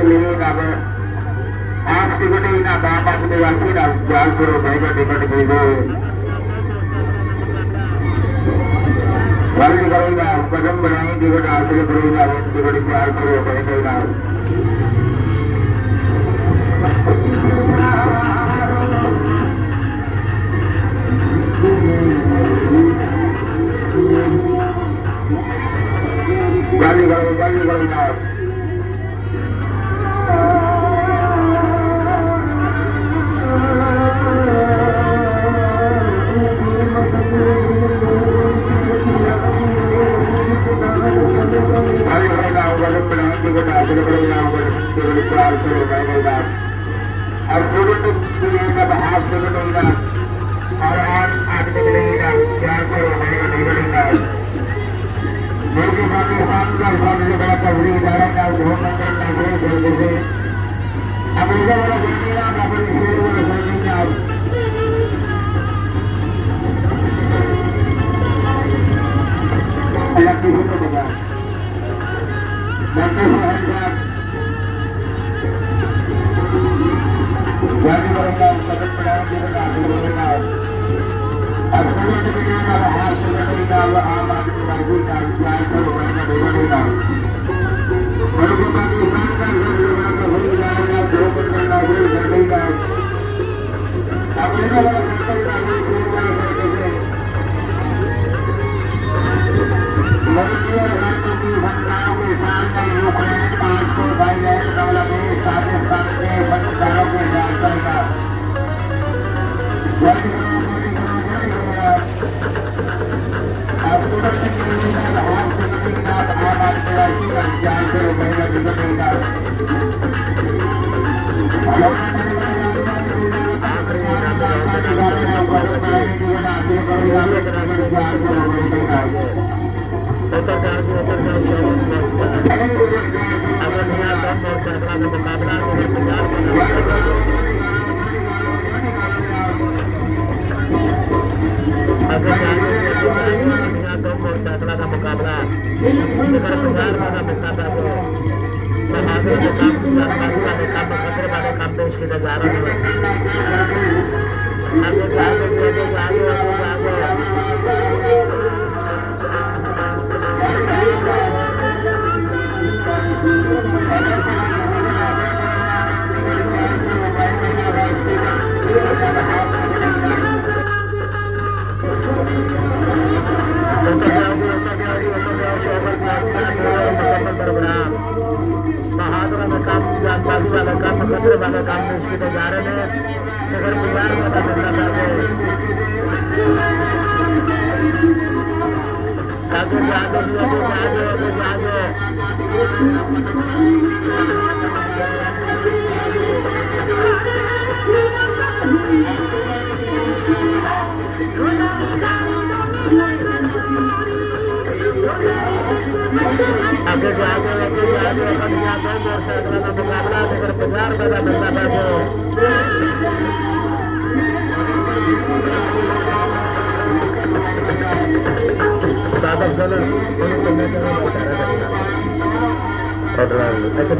लिए अब आप टिकट ही ना बाप अपने वासी ना जाल करो महंगा टिकट भेजो जल्दी करेगा कदम बढ़ाएं टिकट हासिल करेगा टिकट तैयार करो करेगा जल्दी करो ना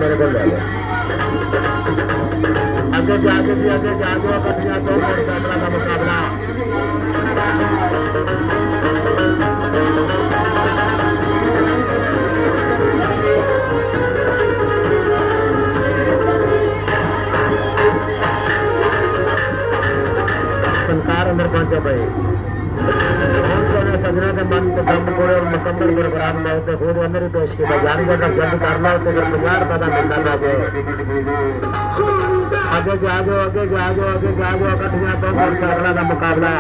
मेरे को ले लो आगे जाके भी आगे जाके कटिया दो मोटरसाइकिल का मुकाबला संसार अंदर पहुंचे भाई सजना के मन को दम कोड़े और मुकम्मल प्रोग्राम में होते खुद अंदर ही पेश किया जाने का जल्द करना होते अगर 50 पता मिलता लगे आगे जागो आगे जागो आगे जागो कटिया तो मोटरसाइकिल का मुकाबला